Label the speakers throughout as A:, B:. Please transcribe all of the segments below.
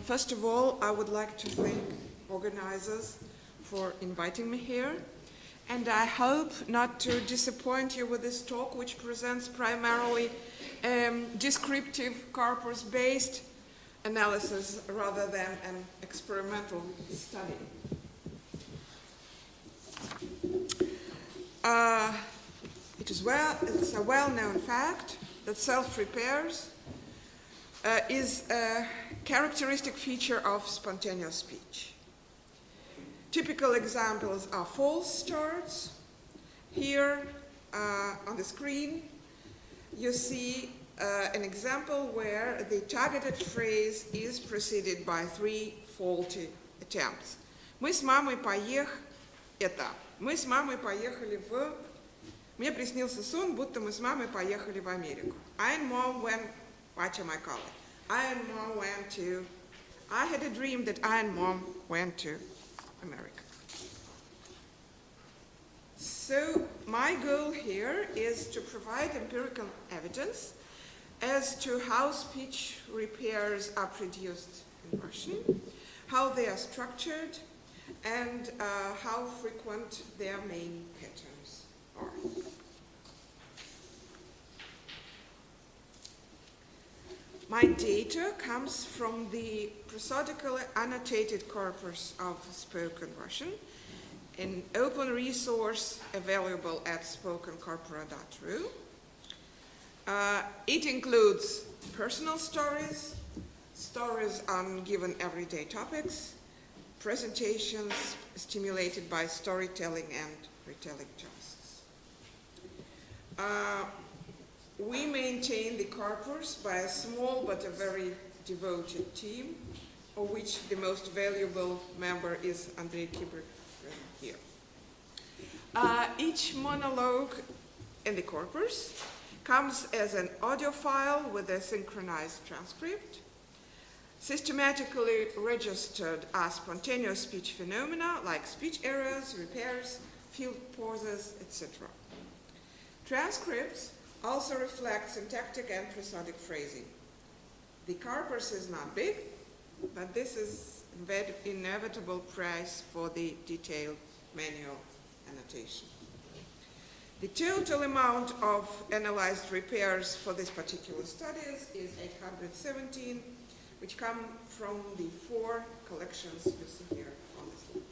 A: First of all, I would like to thank organizers for inviting me here. And I hope not to disappoint you with this talk, which presents primarily descriptive corpus-based analysis rather than an experimental study. It's a well-known fact that self-repairs is a characteristic feature of spontaneous speech. Typical examples are false starts. Here on the screen, you see an example where the targeted phrase is preceded by 3 faulty attempts. Мы с мамой поехали в... Мне приснился сон, будто мы с мамой поехали в Америку. I and mom went... Watch my color. I and mom went to... I had a dream that I and mom went to America. So my goal here is to provide empirical evidence as to how speech repairs are produced in Russian, how they are structured, and how frequent their main patterns are. My data comes from the Prosodically Annotated Corpus of Spoken Russian, an open resource available at spokencorpora.ru. It includes personal stories, stories on given everyday topics, presentations stimulated by storytelling and retelling tasks. We maintain the corpus by a small but a very devoted team, of which the most valuable member is Andrei Kibrik here. Each monologue in the corpus comes as an audio file with a synchronized transcript, systematically registered as spontaneous speech phenomena like speech errors, repairs, field pauses, etc. Transcripts also reflect syntactic and prosodic phrasing. The corpus is not big, but this is an inevitable price for the detailed manual annotation. The total amount of analyzed repairs for this particular studies is 817, which come from the 4 collections you see here on the slide.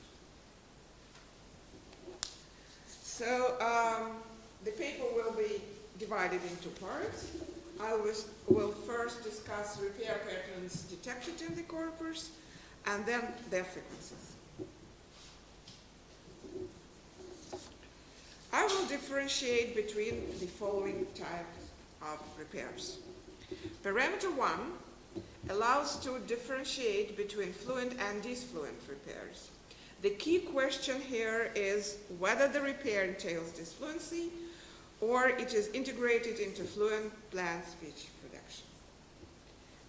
A: So the paper will be divided into parts. I will first discuss repair patterns detected in the corpus, and then their frequencies. I will differentiate between the following types of repairs. Parameter 1 allows to differentiate between fluent and disfluent repairs. The key question here is whether the repair entails disfluency or it is integrated into fluent planned speech production.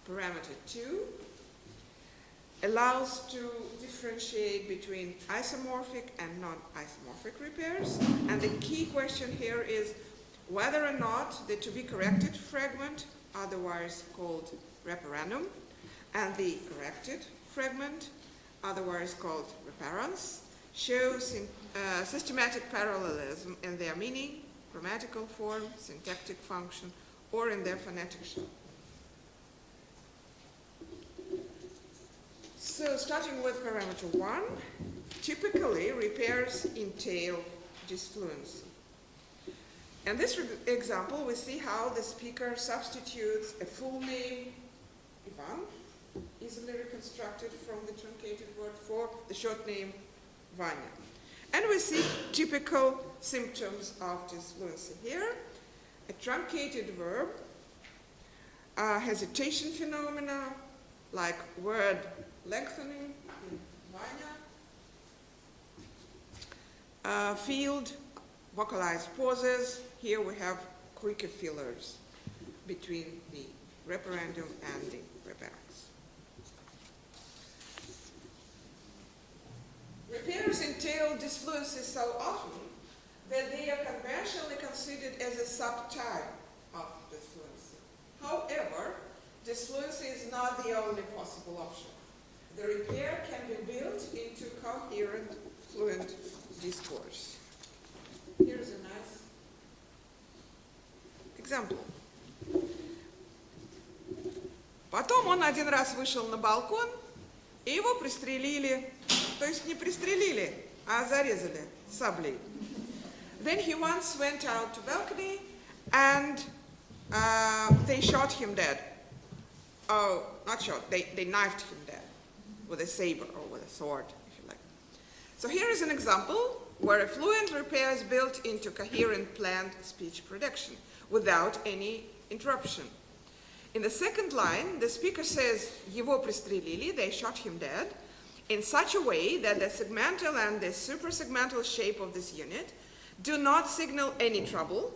A: Parameter 2 allows to differentiate between isomorphic and non-isomorphic repairs, and the key question here is whether or not the to-be-corrected fragment, otherwise called reparandum, and the corrected fragment, otherwise called reparans, show systematic parallelism in their meaning, grammatical form, syntactic function, or in their phonetic shape. So starting with parameter 1, typically repairs entail disfluency. In this example, we see how the speaker substitutes a full name, Ivan, easily reconstructed from the truncated word, for the short name, Vanya. And we see typical symptoms of disfluency here. A truncated verb, hesitation phenomena, like word lengthening in Vanya. Field, vocalized pauses. Here we have quicker fillers between the reparandum and the reparans. Repairs entail disfluency so often that they are conventionally considered as a subtype of disfluency. However, disfluency is not the only possible option. The repair can be built into coherent, fluent discourse. Here's a nice example. Потом он один раз вышел на балкон, и его пристрелили. То есть не пристрелили, а зарезали саблей. Then he once went out to balcony, and they shot him dead. Oh, not shot, they knifed him dead with a saber or with a sword, if you like. So here is an example where a fluent repair is built into coherent planned speech production without any interruption. In the second line, the speaker says, его пристрелили, they shot him dead, in such a way that the segmental and the suprasegmental shape of this unit do not signal any trouble,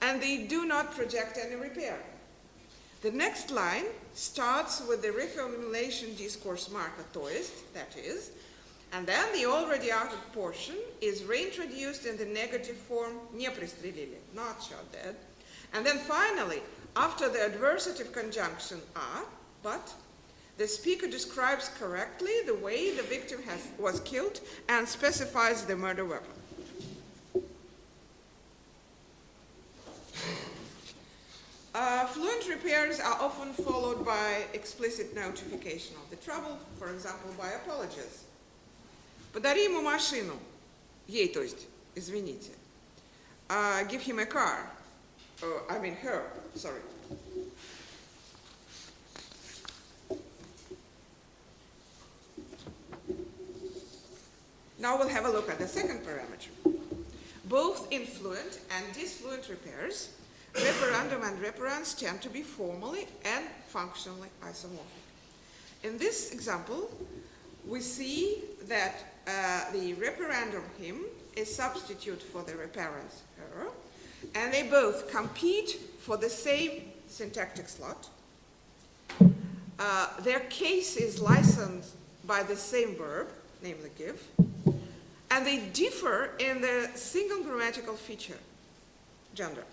A: and they do not project any repair. The next line starts with the reformulation discourse marker, то есть, that is, and then the already uttered portion is reintroduced in the negative form, не пристрелили, not shot dead, and then finally, after the adversative conjunction a, but, the speaker describes correctly the way the victim was killed and specifies the murder weapon. Fluent repairs are often followed by explicit notification of the trouble, for example, by apologies. Подари ему машину. Ей, то есть, извините. Give him a car. I mean her, sorry. Now we'll have a look at the second parameter. Both in fluent and disfluent repairs, referendum and reference tend to be formally and functionally isomorphic. In this example, we see that the referendum him is substitute for the reference her, and they both compete for the same syntactic slot. Their case is licensed by the same verb, namely give, and they differ in the single grammatical feature, gender.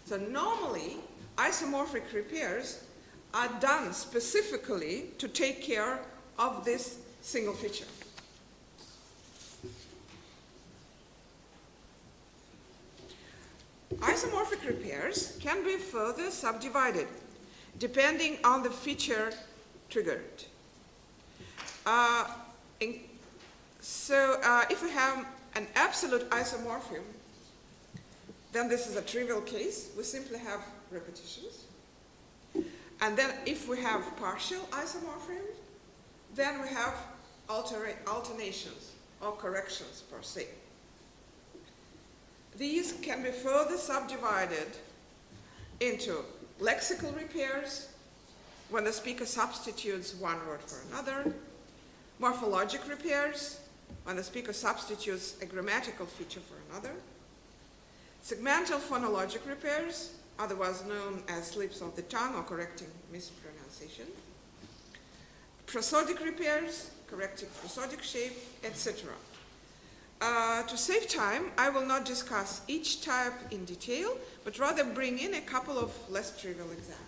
A: So normally, isomorphic repairs are done specifically to take care of this single feature. Isomorphic repairs can be further subdivided depending on the feature triggered. If we have an absolute isomorphism, then this is a trivial case. We simply have repetitions. And then if we have partial isomorphism, then we have alternations or corrections per se. These can be further subdivided into lexical repairs, when the speaker substitutes one word for another, morphologic repairs, when the speaker substitutes a grammatical feature for another, segmental phonologic repairs, otherwise known as slips of the tongue or correcting mispronunciation, prosodic repairs, correcting prosodic shape, etc. To save time, I will not discuss each type in detail, but rather bring in a couple of less trivial examples.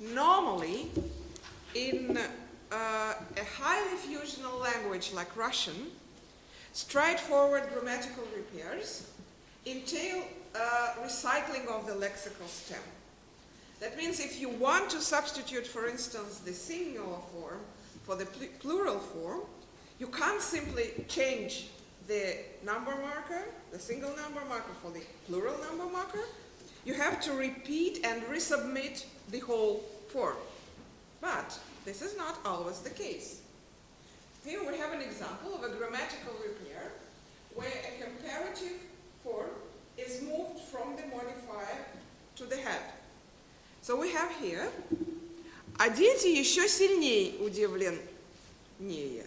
A: Normally, in a highly fusional language like Russian, straightforward grammatical repairs entail recycling of the lexical stem. That means if you want to substitute, for instance, the singular form for the plural form, you can't simply change the number marker, the single number marker for the plural number marker. You have to repeat and resubmit the whole form. But this is not always the case. Here we have an example of a grammatical repair where a comparative form is moved from the modifier to the head. So we have here, а дети еще сильнее удивленнее.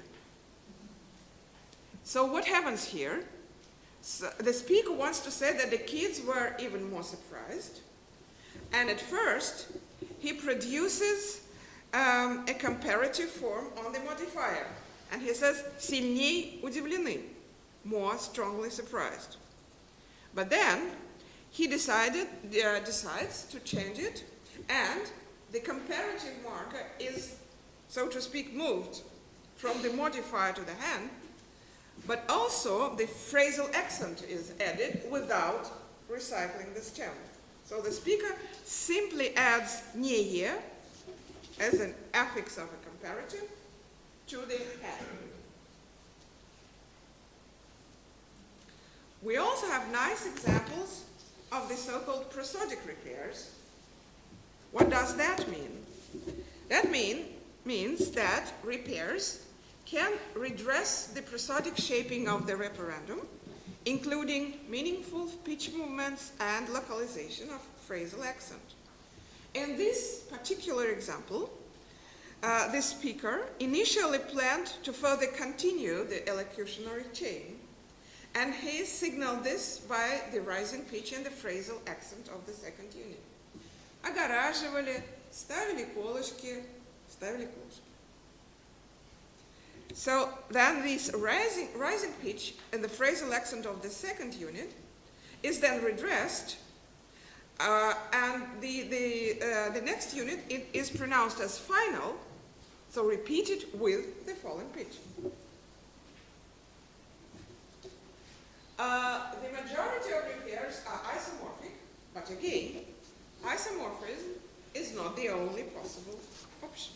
A: So what happens here? So the speaker wants to say that the kids were even more surprised. And at first, he produces a comparative form on the modifier. And he says, сильнее удивлены, more strongly surprised. But then, he decides to change it, and the comparative marker is, so to speak, moved from the modifier to the hand, but also the phrasal accent is added without recycling the stem. So the speaker simply adds "nie" as an affix of a comparative to the hand. We also have nice examples of the so-called prosodic repairs. What does that mean? That means that repairs can redress the prosodic shaping of the referendum, including meaningful pitch movements and localization of phrasal accent. In this particular example, the speaker initially planned to further continue the elocutionary chain, and he signaled this by the rising pitch and the phrasal accent of the second unit. Огораживали, ставили колышки, ставили колышки. So then this rising pitch and the phrasal accent of the second unit is then redressed, and the next unit is pronounced as final, so repeated with the falling pitch. The majority of repairs are isomorphic, but again, isomorphism is not the only possible option.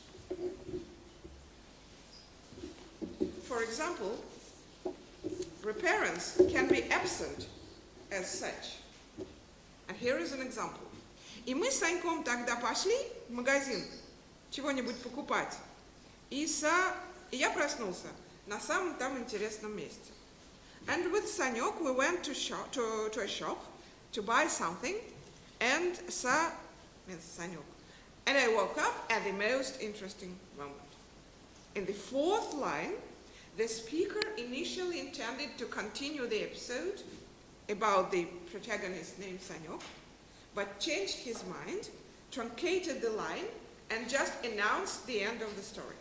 A: For example, reparents can be absent as such. And here is an example. И мы с Саньком тогда пошли в магазин чего-нибудь покупать. И я проснулся на самом там интересном месте. And with Sanyok we went to a shop to buy something, and Sanyok. And I woke up at the most interesting moment. In the fourth line, the speaker initially intended to continue the episode about the protagonist named Sanyok, but changed his mind, truncated the line, and just announced the end of the story.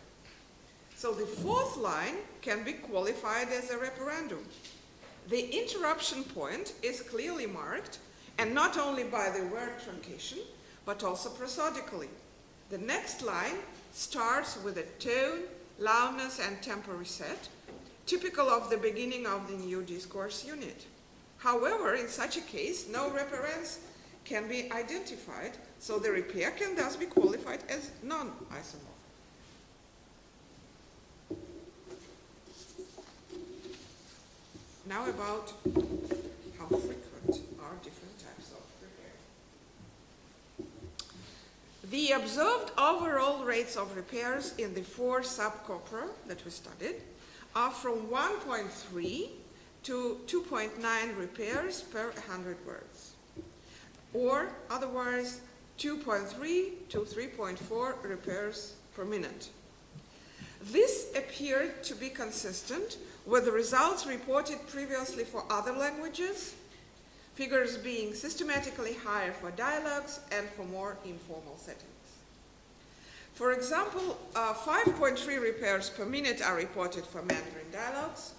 A: So the fourth line can be qualified as a referendum. The interruption point is clearly marked, and not only by the word truncation, but also prosodically. The next line starts with a tone, loudness, and tempo reset, typical of the beginning of the new discourse unit. However, in such a case, no reference can be identified, so the repair can thus be qualified as non-isomorphic. Now about how frequent are different types of repair. The observed overall rates of repairs in the 4 subcorpora that we studied are from 1.3 to 2.9 repairs per 100 words, or otherwise 2.3 to 3.4 repairs per minute. This appeared to be consistent with the results reported previously for other languages, figures being systematically higher for dialogues and for more informal settings. For example, 5.3 repairs per minute are reported for Mandarin dialogues,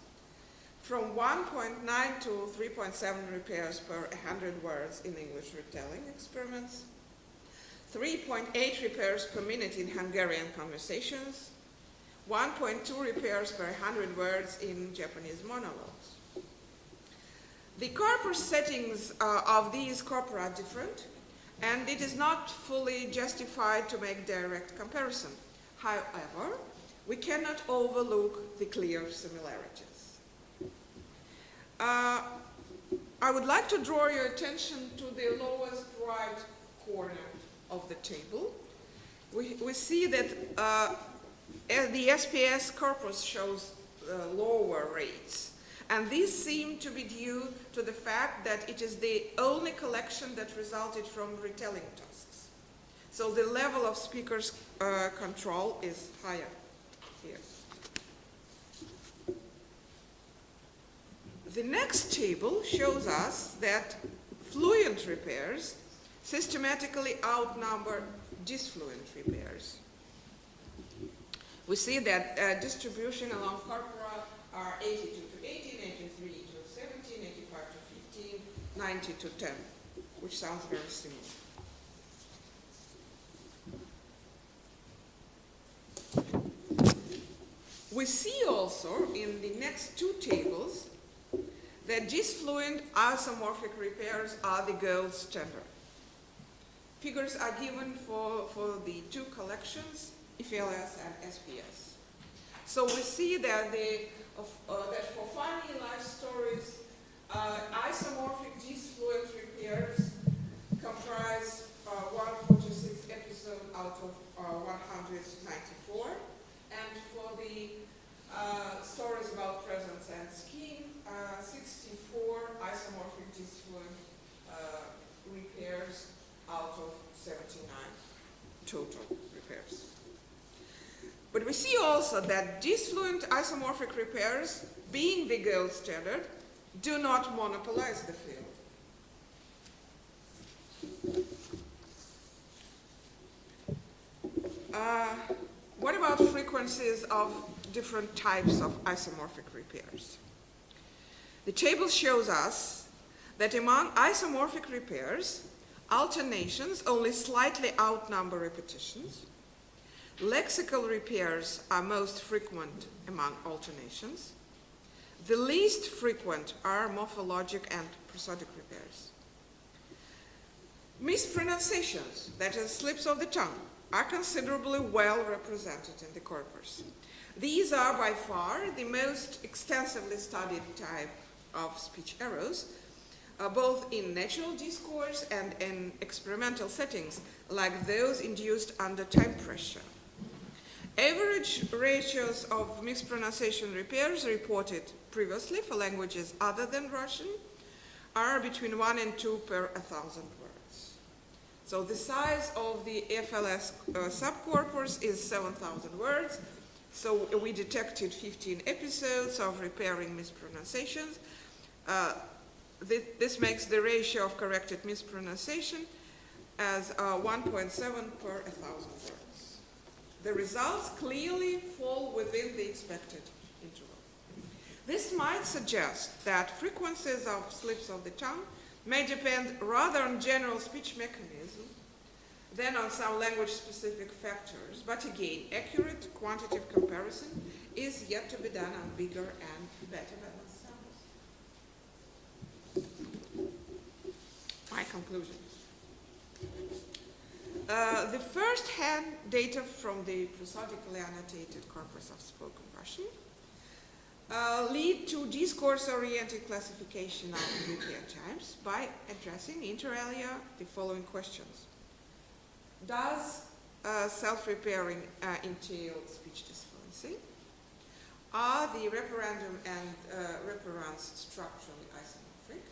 A: from 1.9 to 3.7 repairs per 100 words in English retelling experiments, 3.8 repairs per minute in Hungarian conversations, 1.2 repairs per 100 words in Japanese monologues. The corpus settings of these corpora are different, and it is not fully justified to make direct comparison. However, we cannot overlook the clear similarities. I would like to draw your attention to the lowest right corner of the table. We see that the SPS corpus shows lower rates, and these seem to be due to the fact that it is the only collection that resulted from retelling tasks. So the level of speakers' control is higher here. The next table shows us that fluent repairs systematically outnumber disfluent repairs. We see that distribution along corpora are 82 to 18, 83 to 17, 85 to 15, 90 to 10. which sounds very similar. We see also in the next two tables that disfluent isomorphic repairs are the gold standard. Figures are given for the two collections, FLS and SPS. So we see that, that for funny life stories, isomorphic disfluent repairs comprise 146 episodes out of 194. And for the stories about presence and scheme, 64 isomorphic disfluent repairs out of 79 total repairs. But we see also that disfluent isomorphic repairs, being the gold standard, do not monopolize the field. What about frequencies of different types of isomorphic repairs? The table shows us that among isomorphic repairs, alternations only slightly outnumber repetitions. Lexical repairs are most frequent among alternations. The least frequent are morphologic and prosodic repairs. Mispronunciations, that is, slips of the tongue, are considerably well represented in the corpus. These are by far the most extensively studied type of speech errors, both in natural discourse and in experimental settings, like those induced under time pressure. Average ratios of mispronunciation repairs reported previously for languages other than Russian are between 1 and 2 per 1,000 words. So the size of the FLS subcorpus is 7,000 words. So we detected 15 episodes of repairing mispronunciations. This makes the ratio of corrected mispronunciation as 1.7 per 1,000 words. The results clearly fall within the expected interval. This might suggest that frequencies of slips of the tongue may depend rather on general speech mechanism than on some language-specific factors, but again, accurate quantitative comparison is yet to be done on bigger and better balanced samples. My conclusion. The first-hand data from the prosodically annotated corpus of spoken Russian lead to discourse-oriented classification of repair types by addressing inter alia the following questions. Does self-repairing entail speech disfluency? Are the referendum and reference structurally isomorphic?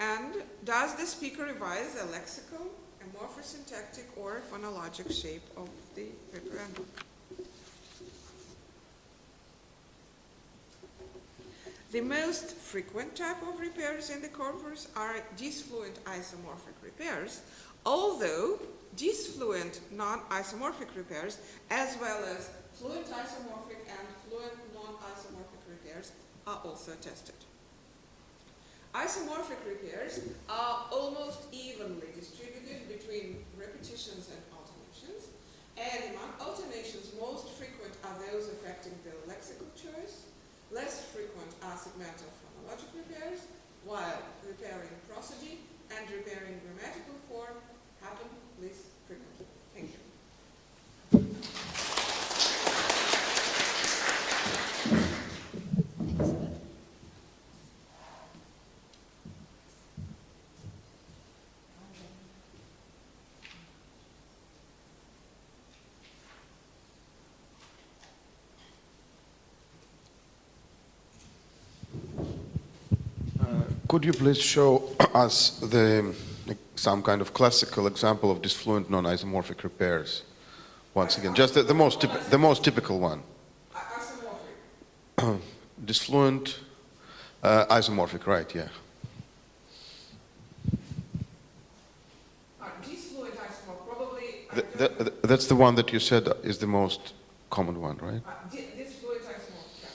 A: And does the speaker revise a lexical, a morphosyntactic, or phonologic shape of the referendum? The most frequent type of repairs in the corpus are disfluent isomorphic repairs, although disfluent non-isomorphic repairs, as well as fluent isomorphic and fluent non-isomorphic repairs, are also tested. Isomorphic repairs are almost evenly distributed between repetitions and alternations, and among alternations, most frequent are those affecting the lexical choice. Less frequent are segmental phonologic repairs, while repairing prosody and repairing grammatical form happen least frequently. Thank you.
B: Could you please show us some kind of classical example of disfluent non-isomorphic repairs? Once again, just the most typical one.
A: Isomorphic.
B: Disfluent isomorphic, right? Yeah.
A: Disfluent isomorphic, probably.
B: That's the one that you said is the most common one, right?
A: Disfluent isomorphic. Yeah.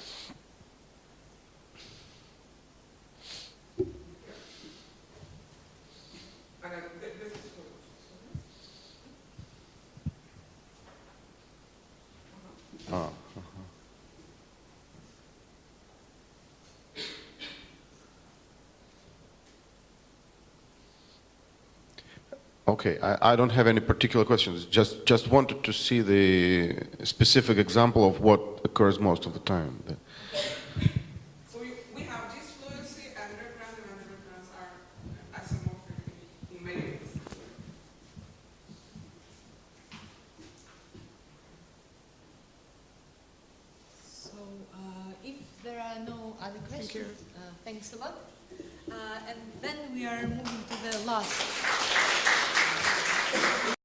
B: Okay, I don't have any particular questions. Just wanted to see the specific example of what occurs most of the time.
A: So we have disfluency and recurrence, and recurrence are isomorphic in many ways.
C: So if there are no other questions, thanks a lot. And then we are moving to the last